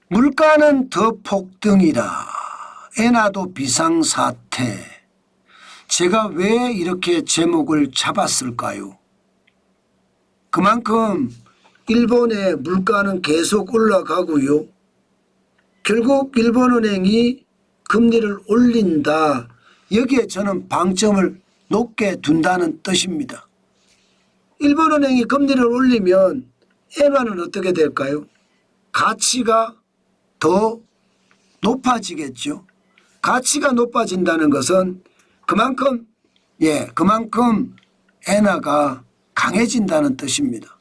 물가는 더 폭등이라. 엔화도 비상사태. 제가 왜 이렇게 제목을 잡았을까요? 그만큼 일본의 물가는 계속 올라가고요. 결국 일본은행이 금리를 올린다. 여기에 저는 방점을 높게 둔다는 뜻입니다. 일본은행이 금리를 올리면 엔화는 어떻게 될까요? 가치가 더 높아지겠죠. 가치가 높아진다는 것은 그만큼 엔화가 강해진다는 뜻입니다.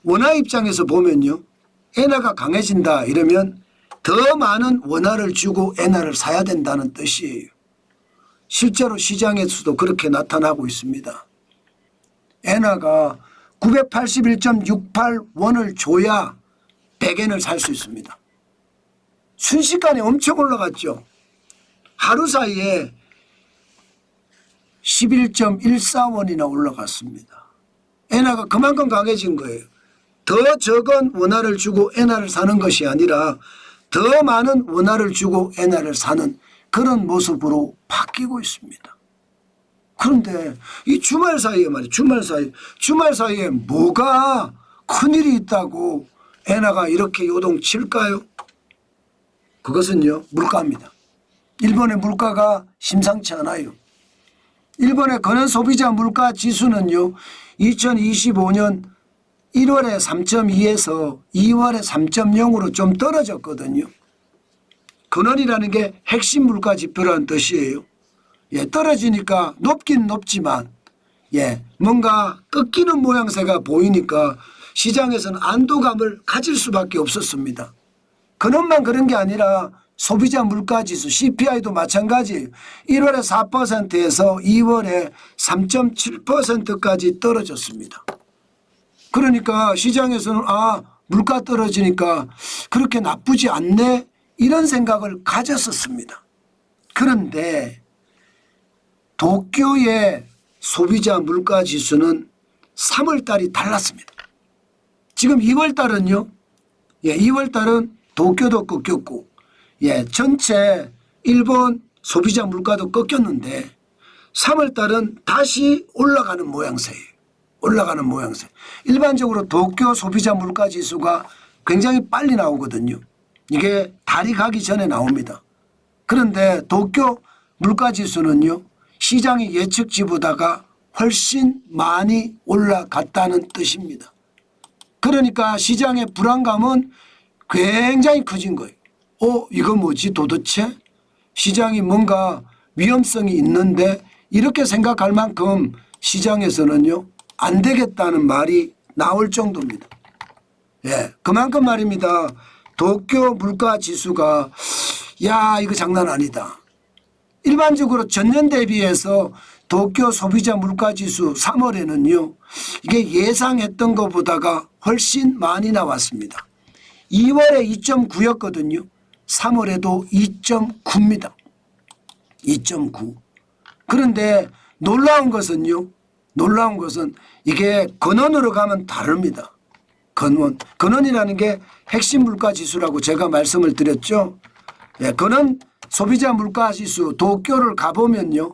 원화 입장에서 보면요. 엔화가 강해진다 이러면 더 많은 원화를 주고 엔화를 사야 된다는 뜻이에요. 실제로 시장에서도 그렇게 나타나고 있습니다. 엔화가 981.68원을 줘야 100엔을 살 수 있습니다. 순식간에 엄청 올라갔죠. 하루 사이에 11.14원이나 올라갔습니다. 엔화가 그만큼 강해진 거예요. 더 적은 원화를 주고 엔화를 사는 것이 아니라 더 많은 원화를 주고 엔화를 사는 그런 모습으로 바뀌고 있습니다. 그런데 이 주말 사이에 말이에요. 주말 사이에 뭐가 큰일이 있다고 엔화가 이렇게 요동칠까요? 그것은요. 물가입니다. 일본의 물가가 심상치 않아요. 일본의 근원소비자 물가 지수는요. 2025년 1월에 3.2에서 2월에 3.0으로 좀 떨어졌거든요. 근원이라는 게 핵심 물가 지표라는 뜻이에요. 떨어지니까 높긴 높지만 뭔가 꺾이는 모양새가 보이니까 시장에서는 안도감을 가질 수밖에 없었습니다. 근원만 그런 게 아니라 소비자 물가지수 CPI도 마찬가지예요. 1월에 4%에서 2월에 3.7%까지 떨어졌습니다. 그러니까 시장에서는 물가 떨어지니까 그렇게 나쁘지 않네 이런 생각을 가졌었습니다. 그런데 도쿄의 소비자 물가지수는 3월 달이 달랐습니다. 지금 2월 달은요. 2월 달은 도쿄도 꺾였고 전체 일본 소비자 물가도 꺾였는데 3월 달은 다시 올라가는 모양새예요. 일반적으로 도쿄 소비자 물가 지수가 굉장히 빨리 나오거든요. 이게 달이 가기 전에 나옵니다. 그런데 도쿄 물가 지수는요. 시장의 예측치보다가 훨씬 많이 올라갔다는 뜻입니다. 그러니까 시장의 불안감은 굉장히 커진 거예요. 이거 뭐지 도대체? 시장이 뭔가 위험성이 있는데 이렇게 생각할 만큼 시장에서는요. 안 되겠다는 말이 나올 정도입니다. 그만큼 말입니다. 도쿄 물가 지수가 이거 장난 아니다. 일반적으로 전년 대비해서 도쿄 소비자 물가 지수 3월에는요. 이게 예상했던 것보다가 훨씬 많이 나왔습니다. 2월에 2.9였거든요. 3월에도 2.9입니다. 2.9. 그런데 놀라운 것은 이게 근원으로 가면 다릅니다. 근원이라는 게 핵심 물가 지수라고 제가 말씀을 드렸죠. 근원 소비자 물가 지수 도쿄를 가보면요.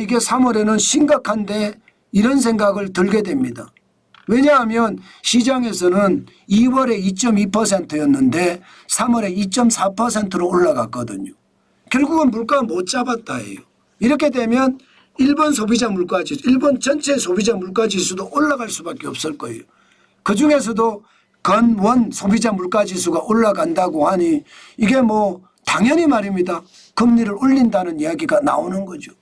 이게 3월에는 심각한데 이런 생각을 들게 됩니다. 왜냐하면 시장에서는 2월에 2.2%였는데 3월에 2.4%로 올라갔거든요. 결국은 물가 못 잡았다예요. 이렇게 되면 일본 소비자 물가 지수, 일본 전체 소비자 물가 지수도 올라갈 수밖에 없을 거예요. 그중에서도 근원 소비자 물가 지수가 올라간다고 하니 이게 당연히 말입니다. 금리를 올린다는 이야기가 나오는 거죠.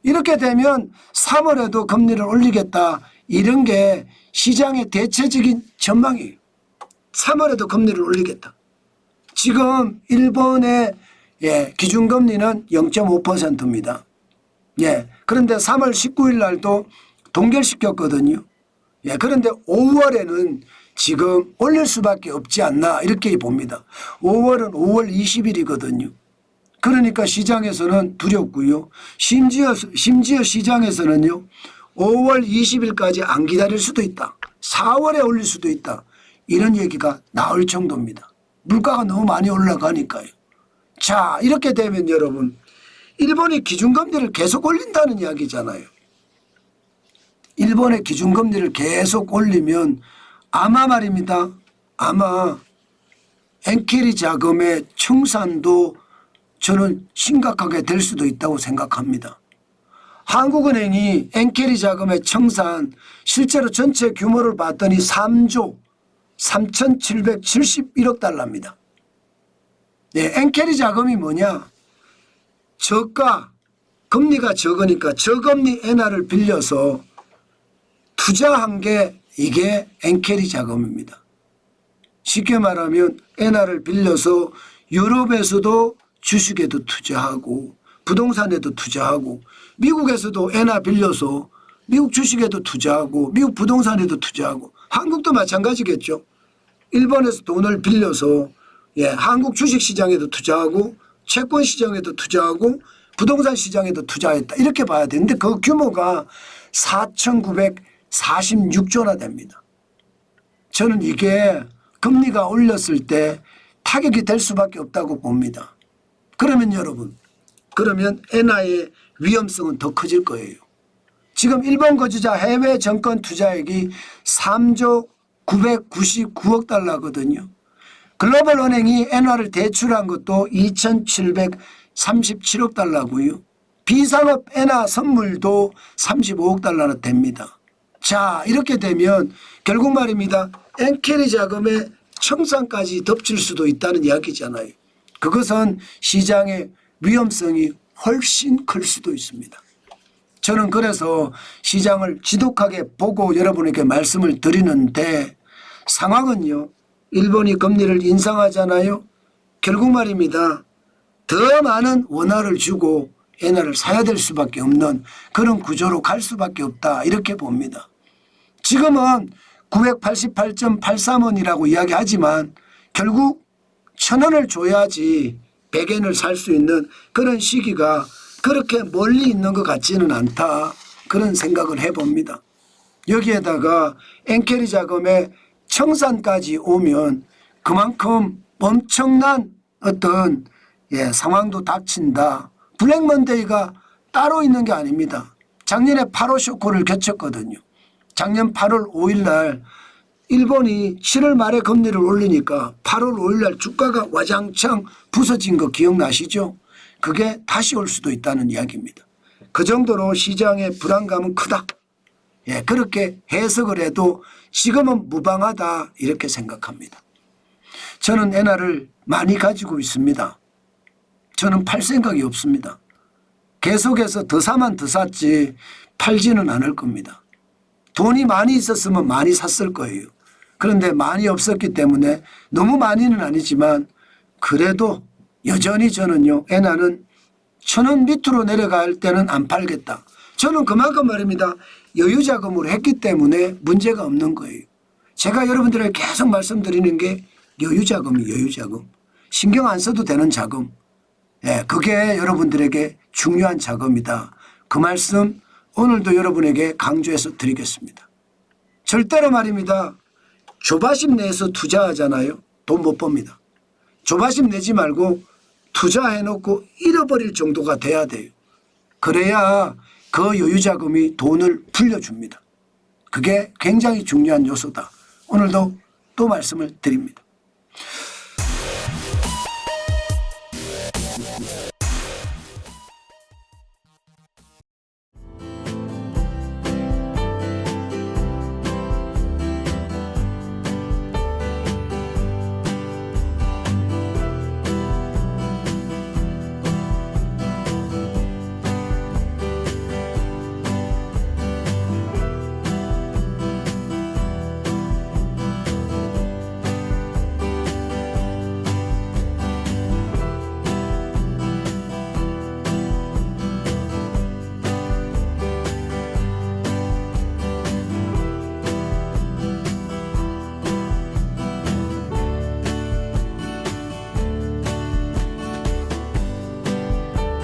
이렇게 되면 3월에도 금리를 올리겠다. 이런 게 시장의 대체적인 전망이에요. 3월에도 금리를 올리겠다. 지금 일본의 기준금리는 0.5%입니다. 그런데 3월 19일 날도 동결시켰거든요. 그런데 5월에는 지금 올릴 수밖에 없지 않나 이렇게 봅니다. 5월은 5월 20일이거든요. 그러니까 시장에서는 두렵고요. 심지어 시장에서는요. 5월 20일까지 안 기다릴 수도 있다. 4월에 올릴 수도 있다. 이런 얘기가 나올 정도입니다. 물가가 너무 많이 올라가니까요. 자, 이렇게 되면 여러분, 일본이 기준금리를 계속 올린다는 이야기잖아요. 일본의 기준금리를 계속 올리면 아마 말입니다. 아마 엔케리 자금의 청산도 저는 심각하게 될 수도 있다고 생각합니다. 한국은행이 엔케리 자금의 청산 실제로 전체 규모를 봤더니 3조 3,771억 달러입니다. 네, 엔케리 자금이 뭐냐? 저가 금리가 적으니까 저금리 엔화를 빌려서 투자한 게 이게 엔케리 자금입니다. 쉽게 말하면 엔화를 빌려서 유럽에서도 주식에도 투자하고 부동산에도 투자하고 미국에서도 엔화 빌려서 미국 주식에도 투자하고 미국 부동산에도 투자하고 한국도 마찬가지겠죠. 일본에서 돈을 빌려서 한국 주식시장에도 투자하고 채권 시장에도 투자하고 부동산 시장에도 투자했다. 이렇게 봐야 되는데 그 규모가 4,946조나 됩니다. 저는 이게 금리가 올렸을 때 타격이 될 수밖에 없다고 봅니다. 그러면 여러분, 그러면 엔화의 위험성은 더 커질 거예요. 지금 일본 거주자 해외 정권 투자액이 3조 999억 달러거든요. 글로벌 은행이 엔화를 대출한 것도 2,737억 달러고요. 비상업 엔화 선물도 35억 달러나 됩니다. 자, 이렇게 되면 결국 말입니다. 엔케리 자금의 청산까지 덮칠 수도 있다는 이야기잖아요. 그것은 시장의 위험성이 훨씬 클 수도 있습니다. 저는 그래서 시장을 지독하게 보고 여러분에게 말씀을 드리는데 상황은요. 일본이 금리를 인상하잖아요. 결국 말입니다. 더 많은 원화를 주고 엔화를 사야 될 수밖에 없는 그런 구조로 갈 수밖에 없다. 이렇게 봅니다. 지금은 988.83원이라고 이야기하지만 결국 1,000원을 줘야지 100엔을 살 수 있는 그런 시기가 그렇게 멀리 있는 것 같지는 않다. 그런 생각을 해봅니다. 여기에다가 엔케리 자금의 청산까지 오면 그만큼 엄청난 어떤 상황도 닥친다. 블랙먼데이가 따로 있는 게 아닙니다. 작년에 8월 쇼크를 겪었거든요. 작년 8월 5일 날 일본이 7월 말에 금리를 올리니까 8월 5일 날 주가가 와장창 부서진 거 기억나시죠? 그게 다시 올 수도 있다는 이야기입니다. 그 정도로 시장의 불안감은 크다. 그렇게 해석을 해도 지금은 무방하다 이렇게 생각합니다. 저는 엔화를 많이 가지고 있습니다. 저는 팔 생각이 없습니다. 계속해서 더 사면 더 샀지 팔지는 않을 겁니다. 돈이 많이 있었으면 많이 샀을 거예요. 그런데 많이 없었기 때문에 너무 많이는 아니지만 그래도 여전히 저는요. 엔화는 1,000원 밑으로 내려갈 때는 안 팔겠다. 저는 그만큼 말입니다. 여유자금으로 했기 때문에 문제가 없는 거예요. 제가 여러분들에게 계속 말씀드리는 게 여유자금이에요. 여유자금. 신경 안 써도 되는 자금. 그게 여러분들에게 중요한 자금이다. 그 말씀 오늘도 여러분에게 강조해서 드리겠습니다. 절대로 말입니다. 조바심 내에서 투자하잖아요. 돈 못 법니다. 조바심 내지 말고 투자해놓고 잃어버릴 정도가 돼야 돼요. 그래야 그 여유자금이 돈을 불려줍니다. 그게 굉장히 중요한 요소다. 오늘도 또 말씀을 드립니다.